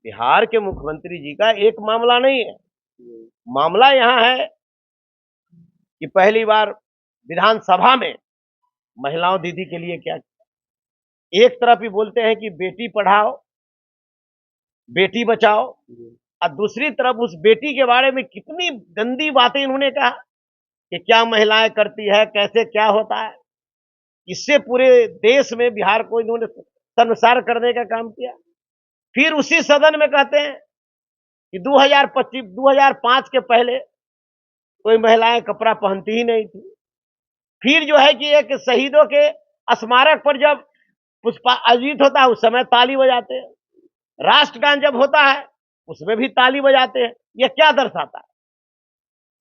बिहार के मुख्यमंत्री जी का एक मामला नहीं है। मामला यहाँ है कि पहली बार विधानसभा में महिलाओं दीदी के लिए क्या, एक तरफ ही बोलते हैं कि बेटी पढ़ाओ बेटी बचाओ, और दूसरी तरफ उस बेटी के बारे में कितनी गंदी बातें इन्होंने कहा कि क्या महिलाएं करती है, कैसे क्या होता है। इससे पूरे देश में बिहार को इन्होंने शर्मसार करने का काम किया। फिर उसी सदन में कहते हैं कि 2005 के पहले कोई महिलाएं कपड़ा पहनती ही नहीं थी। फिर जो है कि एक शहीदों के स्मारक पर जब पुष्पांजलि होता है उस समय ताली बजाते हैं, राष्ट्रगान जब होता है उसमें भी ताली बजाते हैं। यह क्या दर्शाता है?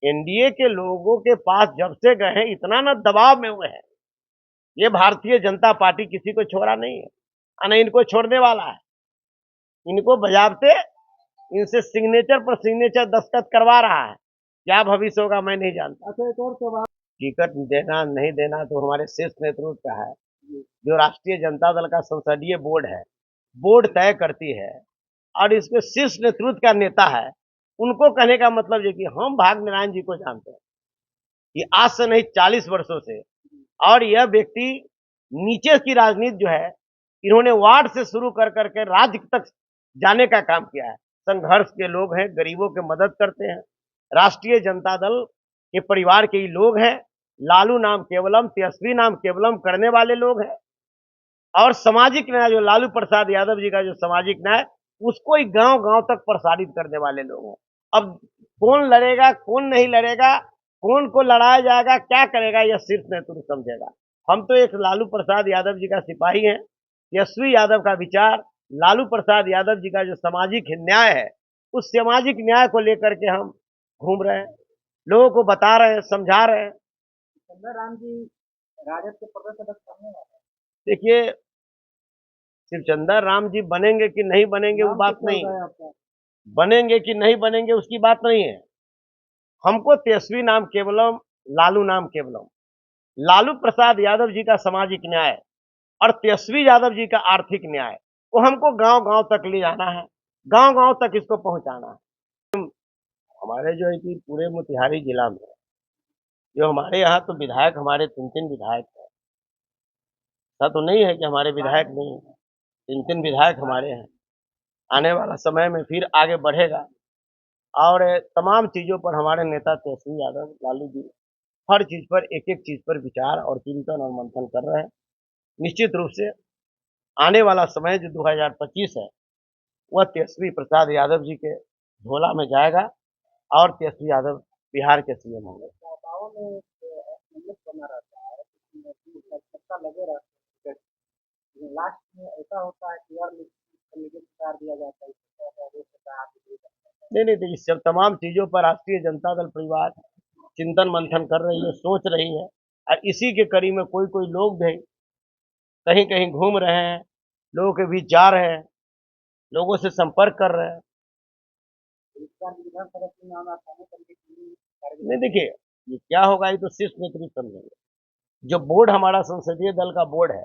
एनडीए के लोगों के पास जब से गए हैं इतना ना दबाव में हुए हैं। ये भारतीय जनता पार्टी किसी को छोड़ा नहीं है, और न इनको छोड़ने वाला है। इनको बजाबते इनसे सिग्नेचर पर सिग्नेचर दस्तखत करवा रहा है। क्या भविष्य होगा मैं नहीं जानता। अच्छा, एक और सवाल। टिकट देना नहीं देना तो हमारे शीर्ष नेतृत्व का है। जो राष्ट्रीय जनता दल का संसदीय बोर्ड है, बोर्ड तय करती है, और इसके शीर्ष नेतृत्व का नेता है। उनको कहने का मतलब ये कि हम भाग्यनारायण जी को जानते हैं कि आज से नहीं 40 वर्षों से, और यह व्यक्ति नीचे की राजनीति जो है इन्होंने वार्ड से शुरू कर करके राज्य तक जाने का काम किया है। संघर्ष के लोग हैं, गरीबों की मदद करते हैं, राष्ट्रीय जनता दल के परिवार के ही लोग हैं। लालू नाम केवलम, तेजस्वी नाम केवलम करने वाले लोग हैं, और सामाजिक न्याय जो लालू प्रसाद यादव जी का जो सामाजिक न्याय, उसको ही गांव गांव तक प्रसारित करने वाले लोग हैं। अब कौन लड़ेगा कौन नहीं लड़ेगा, कौन को लड़ाया जाएगा, क्या करेगा, यह शीर्ष नेतृत्व समझेगा। हम तो एक लालू प्रसाद यादव जी का सिपाही हैं। तेजस्वी यादव का विचार, लालू प्रसाद यादव जी का जो सामाजिक न्याय है, उस सामाजिक न्याय को लेकर के हम घूम रहे हैं, लोगों को बता रहे हैं, समझा रहे हैं। चंद्र राम जी राजद के प्रदेश अध्यक्ष बनने वाले हैं। देखिए, सिर्फ चंदर राम जी बनेंगे कि नहीं बनेंगे वो नाम बात तो नहीं, चल रहा है आपका। बनेंगे कि नहीं बनेंगे उसकी बात नहीं है। हमको तेजस्वी नाम केवलम, लालू नाम केवलम, लालू प्रसाद यादव जी का सामाजिक न्याय और तेजस्वी यादव जी का आर्थिक न्याय को हमको गांव गांव तक ले जाना है, गांव गांव तक इसको पहुंचाना है। हमारे जो है कि पूरे मोतिहारी जिला में जो हमारे यहाँ तो विधायक, हमारे 3 विधायक है। ऐसा तो नहीं है कि हमारे विधायक नहीं है, 3 विधायक हमारे हैं। आने वाला समय में फिर आगे बढ़ेगा, और तमाम चीजों पर हमारे नेता तेजस्वी यादव, लालू जी हर चीज पर, एक एक चीज पर विचार और चिंतन और मंथन कर रहे हैं। निश्चित रूप से आने वाला समय जो 2025 है वह तेजस्वी प्रसाद यादव जी के झोला में जाएगा, और तेजस्वी यादव बिहार के सीएम होंगे। नेताओं में एमएलए बना रहता है, सत्ता लगे रहता है, लेकिन लास्ट में ऐसा होता है कि और निगेटिव कर दिया जाता है। नहीं नहीं, तो इस सब तमाम चीजों पर राष्ट्रीय जनता दल परिवार चिंतन मंथन कर रही है, सोच रही है, और इसी के कड़ी में कोई कोई लोग भी कहीं कहीं घूम रहे हैं, लोगों के बीच जा रहे हैं, लोगों से संपर्क कर रहे हैं। विधानसभा चुनाव आसानी करने के लिए नहीं, देखिए ये क्या होगा ये तो शीर्ष नेतृत्व समझेंगे। जो बोर्ड हमारा संसदीय दल का बोर्ड है,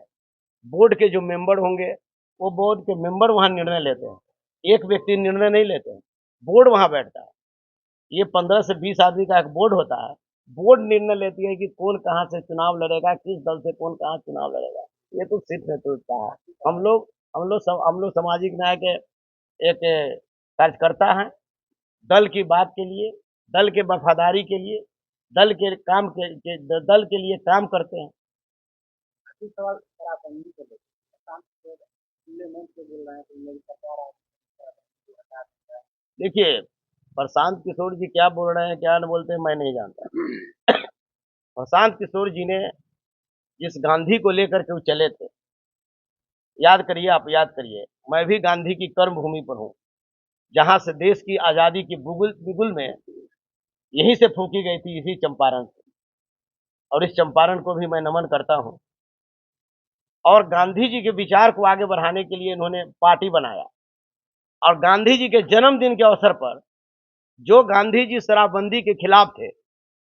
बोर्ड के जो मेंबर होंगे वो बोर्ड के मेंबर वहां निर्णय लेते हैं। एक व्यक्ति निर्णय नहीं लेते हैं, बोर्ड वहां बैठता है। ये 15 से 20 आदमी का एक बोर्ड होता है। बोर्ड निर्णय लेती है कि कौन कहाँ से चुनाव लड़ेगा, किस दल से कौन कहाँ चुनाव लड़ेगा। ये तो शीर्ष नेतृत्व का है। हम लोग सामाजिक न्याय के एक कार्यकर्ता हैं। दल की बात के लिए, दल के वफादारी के लिए, दल के लिए काम करते हैं। सवाल शराबबंदी को लेकर खुले मन से बोल रहे हैं कि मेरी सरकार देखिए, प्रशांत किशोर जी क्या बोल रहे हैं क्या न बोलते हैं मैं नहीं जानता। प्रशांत किशोर जी ने जिस गांधी को लेकर के वो चले थे, याद करिए, आप याद करिए, मैं भी गांधी की कर्म भूमि पर हूँ, जहां से देश की आजादी की बुगुल बिगुल में यहीं से फूकी गई थी, इसी चंपारण से, और इस चंपारण को भी मैं नमन करता हूँ। और गांधी जी के विचार को आगे बढ़ाने के लिए इन्होंने पार्टी बनाया, और गांधी जी के जन्मदिन के अवसर पर जो गांधी जी शराबबंदी के खिलाफ थे,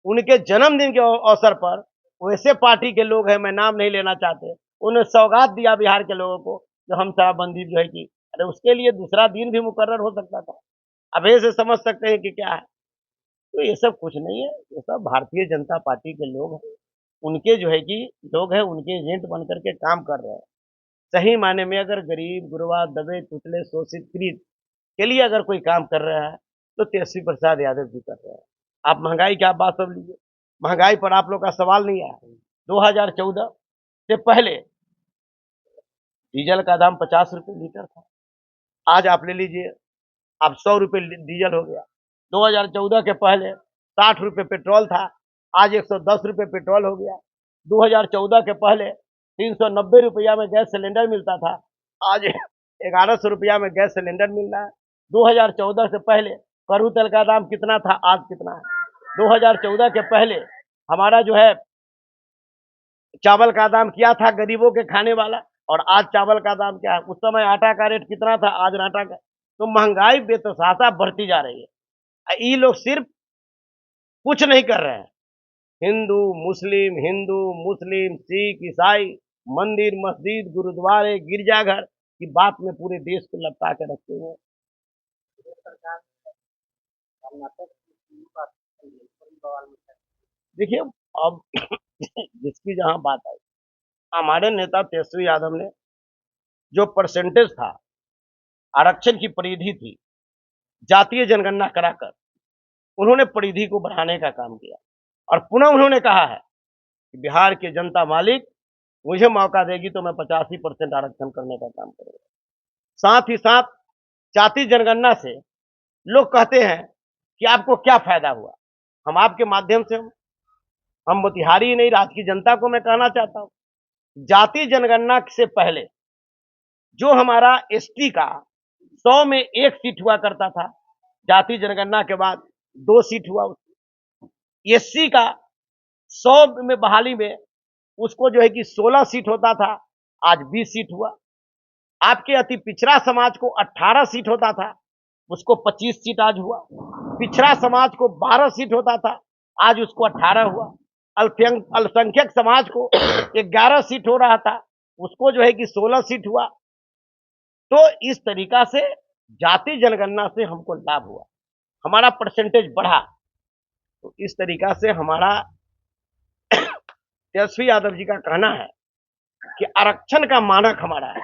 उनके जन्मदिन के अवसर पर वैसे पार्टी के लोग हैं, मैं नाम नहीं लेना चाहते, उन्हें सौगात दिया बिहार के लोगों को, जो हम शराबबंदी जो है कि अरे उसके लिए दूसरा दिन भी मुकर्रर हो सकता था। अब ऐसे समझ सकते हैं कि क्या है। तो ये सब कुछ नहीं है, ये सब भारतीय जनता पार्टी के लोग हैं, उनके जो है कि लोग हैं, उनके एजेंट बन करके काम कर रहे हैं। सही मायने में अगर गरीब गुरबा दबे कुचले शोषित पीड़ित के लिए अगर कोई काम कर रहा है तो तेजस्वी प्रसाद यादव जी कर रहे हैं। आप महंगाई की आप बात सब लीजिए, महंगाई पर आप लोग का सवाल नहीं आया। 2014 से पहले डीजल का दाम 50 रुपए लीटर था, आज आप ले लीजिए, अब 100 रुपए डीजल हो गया। 2014 के पहले 60 रुपए पेट्रोल था, आज 110 रुपए पेट्रोल हो गया। 2014 के पहले 390 रुपया में गैस सिलेंडर मिलता था, आज 1100 रुपया में गैस सिलेंडर मिल रहा है। 2014 से पहले करू तेल का दाम कितना था, आज कितना है। 2014 के पहले हमारा जो है चावल का दाम क्या था गरीबों के खाने वाला, और आज चावल का दाम क्या है। उस समय आटा का रेट कितना था, आज आटा का। तो महंगाई बेतहाशा बढ़ती जा रही है। ये लोग सिर्फ कुछ नहीं कर रहे हैं, हिंदू मुस्लिम सिख ईसाई मंदिर मस्जिद गुरुद्वारे गिरजाघर की बात में पूरे देश को लपटा के रखते हुए। प्रदेश सरकार कर्नाटक की बात चल रही है, बड़ी बवाल में है। देखिए, अब जिसकी जहां बात आई, हमारे नेता तेजस्वी यादव ने जो परसेंटेज था, आरक्षण की परिधि थी, जातीय जनगणना कराकर उन्होंने परिधि को बढ़ाने का काम किया। और पुनः उन्होंने कहा है कि बिहार की जनता मालिक मुझे मौका देगी तो मैं 85% आरक्षण करने का काम करूंगा। साथ ही साथ जाति जनगणना से लोग कहते हैं कि आपको क्या फायदा हुआ। हम आपके माध्यम से हम मोतिहारी ही नहीं, राज्य की जनता को मैं कहना चाहता हूं, जाति जनगणना से पहले जो हमारा एसटी का 100 में 1 सीट हुआ करता था, जाति जनगणना के बाद 2 सीट हुआ। एससी का 100 में बहाली में उसको जो है कि 16 सीट होता था, आज 20 सीट हुआ। आपके अति पिछड़ा समाज को 18 सीट होता था, उसको 25 सीट आज हुआ। पिछड़ा समाज को 12 सीट होता था, आज उसको 18 हुआ। अल्पसंख्यक समाज को 11 सीट हो रहा था, उसको जो है कि 16 सीट हुआ। तो इस तरीका से जाति जनगणना से हमको लाभ हुआ, हमारा परसेंटेज बढ़ा। तो इस तरीका से हमारा तेजस्वी यादव जी का कहना है कि आरक्षण का मानक हमारा है,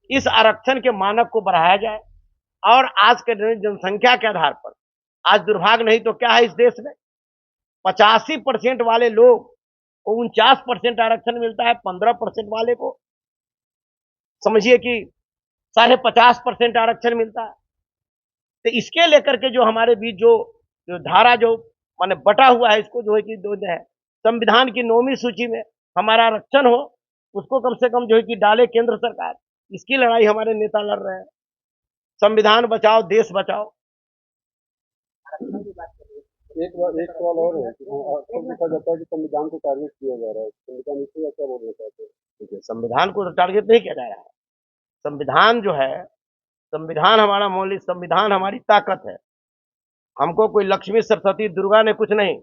इस आरक्षण के मानक को बढ़ाया जाए। और आज के जनसंख्या के आधार पर आज दुर्भाग्य नहीं तो क्या है, इस देश में 85% वाले लोग को 49% आरक्षण मिलता है, 15% वाले को समझिए कि 50.5% आरक्षण मिलता है। तो इसके लेकर के जो हमारे बीच जो धारा जो माने बटा हुआ है, इसको जो है कि दो है संविधान की 9वीं सूची में हमारा आरक्षण हो, उसको कम से कम जो है कि डाले केंद्र सरकार। इसकी लड़ाई हमारे नेता लड़ रहे हैं। संविधान बचाओ देश बचाओ। आरक्षण की बात करिए। एक सवाल और है कि अक्सर देखा जाता है कि संविधान को टारगेट किया जा रहा है, संविधान इससे क्या बोलना चाहते हैं? देखिए, संविधान को तो टारगेट नहीं किया जा रहा है। संविधान जो है, संविधान हमारा मौलिक, संविधान हमारी ताकत है। हमको कोई लक्ष्मी सरस्वती दुर्गा ने कुछ नहीं।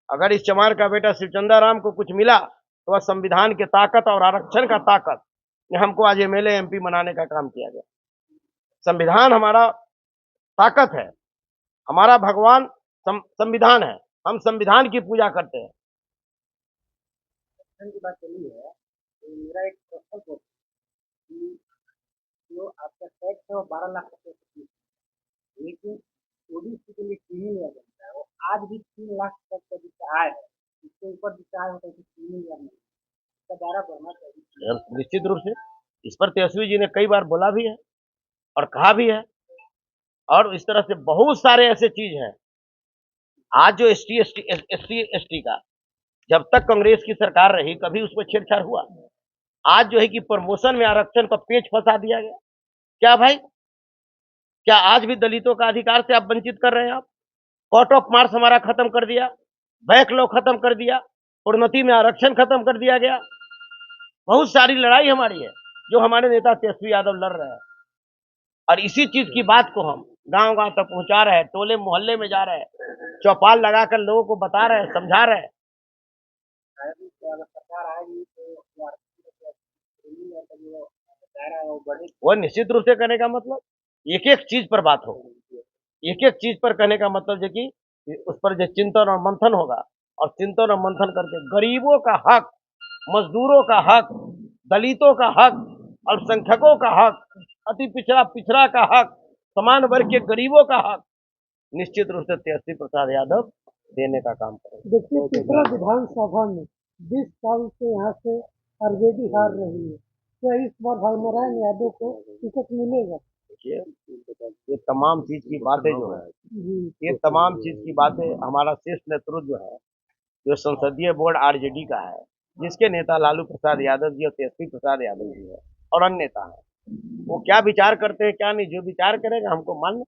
अगर इस चमार का बेटा शिवचंद्र राम को कुछ मिला तो वह संविधान की ताकत और आरक्षण का ताकत ने हमको आज एमएलए एमपी बनाने का काम किया गया। संविधान हमारा ताकत है, हमारा भगवान संविधान है, हम संविधान की पूजा करते हैं। आरक्षण की बात चली है, तो मेरा एक प्रश्न था कि जो आपका टैक्स है वो 12 लाख रुपए है, लेकिन ओबीसी के लिए क्यों लिया जाता है? वो आज भी 3 लाख तक का जिसका आय है, इसके ऊपर जिसका आय होता है, क्यों लिया नहीं? इसका दायरा बढ़ना चाहिए। निश्चित रूप से इस पर तेजस्वी जी ने कई बार बोला भी है और कहा भी है। और इस तरह से बहुत सारे ऐसे चीज हैं। आज जो एसटी का जब तक कांग्रेस की सरकार रही कभी उस पर छेड़छाड़ हुआ। आज जो है कि प्रमोशन में आरक्षण का पेच फंसा दिया गया। क्या भाई, क्या आज भी दलितों का अधिकार से आप वंचित कर रहे हैं? आप कोर्ट ऑफ मार्क्स हमारा खत्म कर दिया, बैकलॉ खत्म कर दिया, प्रोन्नति में आरक्षण खत्म कर दिया गया। बहुत सारी लड़ाई हमारी है जो हमारे नेता तेजस्वी यादव लड़ रहे हैं। और इसी चीज की बात को हम गांव गांव तक पहुंचा रहे हैं, टोले मोहल्ले में जा रहे हैं, चौपाल लगाकर लोगों को बता रहे हैं, समझा रहे हैं। अगर सरकार आएगी तो रहा है वो बड़ी वो निश्चित रूप से कहने का मतलब एक एक चीज पर बात हो, एक एक चीज पर कहने का मतलब है कि उस पर जो चिंतन और मंथन होगा, और चिंतन और मंथन करके गरीबों का हक, मजदूरों का हक, दलितों का हक, अल्पसंख्यकों का हक, अति पिछड़ा पिछड़ा का हक, समान वर्ग के गरीबों का हक निश्चित रूप से तेजस्वी प्रसाद यादव देने का काम करेंगे। देखिए पिछड़ा विधानसभा में 20 साल से यहाँ से आरजेडी हार रही है, क्या इस बार हरनारायण यादव को टिकट मिलेगा? देखिए, ये तमाम चीज की बातें जो है, जी ये तमाम चीज की बातें हमारा शीर्ष नेतृत्व जो है, जो संसदीय बोर्ड आरजेडी का है, जिसके नेता लालू प्रसाद यादव जी और तेजस्वी प्रसाद यादव जी है और अन्य नेता है, वो क्या विचार करते हैं क्या नहीं, जो विचार करेगा हमको मान्य